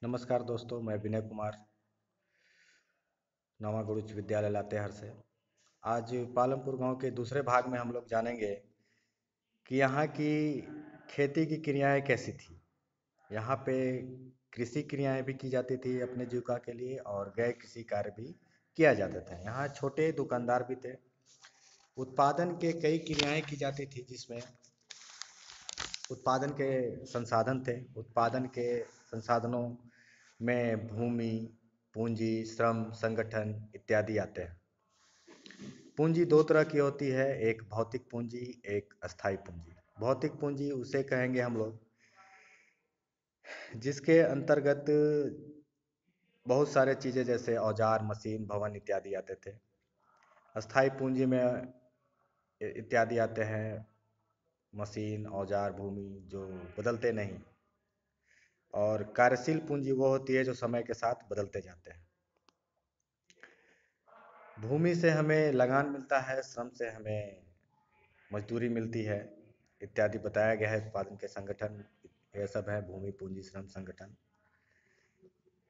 नमस्कार दोस्तों, मैं विनय कुमार नवागढ़ उच्च विद्यालय लातेहार से। आज पालमपुर गांव के दूसरे भाग में हम लोग जानेंगे कि यहाँ की खेती की क्रियाएं कैसी थी। यहाँ पे कृषि क्रियाएं भी की जाती थी अपने जीविका के लिए, और गैर कृषि कार्य भी किया जाता था। यहाँ छोटे दुकानदार भी थे। उत्पादन के कई क्रियाएं की जाती थी, जिसमें उत्पादन के संसाधन थे। उत्पादन के संसाधनों में भूमि, पूंजी, श्रम, संगठन इत्यादि आते हैं। पूंजी दो तरह की होती है, एक भौतिक पूंजी, एक अस्थाई पूंजी। भौतिक पूंजी उसे कहेंगे हम लोग जिसके अंतर्गत बहुत सारे चीज़ें जैसे औजार, मशीन, भवन इत्यादि आते थे। अस्थाई पूंजी में इत्यादि आते हैं मशीन, औजार, भूमि जो बदलते नहीं। और कार्यशील पूंजी वो होती है जो समय के साथ बदलते जाते हैं। भूमि से हमें लगान मिलता है, श्रम से हमें मजदूरी मिलती है इत्यादि बताया गया है। उत्पादन के संगठन ये सब है: भूमि, पूंजी, श्रम, संगठन।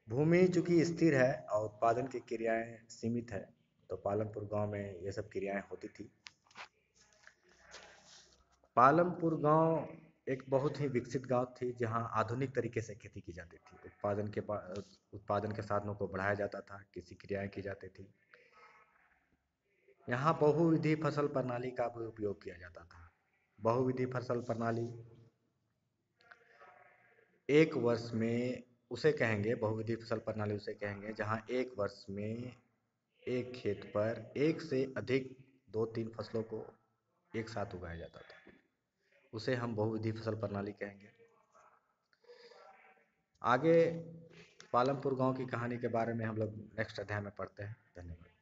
भूमि चूंकि स्थिर है और उत्पादन की क्रियाएं सीमित है, तो पालमपुर गांव में ये सब क्रियाएं होती थी। पालमपुर गांव एक बहुत ही विकसित गांव थी, जहां आधुनिक तरीके से खेती की जाती थी। उत्पादन के साधनों को बढ़ाया जाता था, कृषि क्रियाएं की जाती थी। यहाँ बहुविधि फसल प्रणाली का भी उपयोग किया जाता था। बहुविधि फसल प्रणाली एक वर्ष में उसे कहेंगे, बहुविधि फसल प्रणाली उसे कहेंगे जहाँ एक वर्ष में एक खेत पर एक से अधिक 2-3 फसलों को एक साथ उगाया जाता था। उसे हम बहुविधि फसल प्रणाली कहेंगे। आगे पालमपुर गांव की कहानी के बारे में हम लोग नेक्स्ट अध्याय में पढ़ते हैं। धन्यवाद।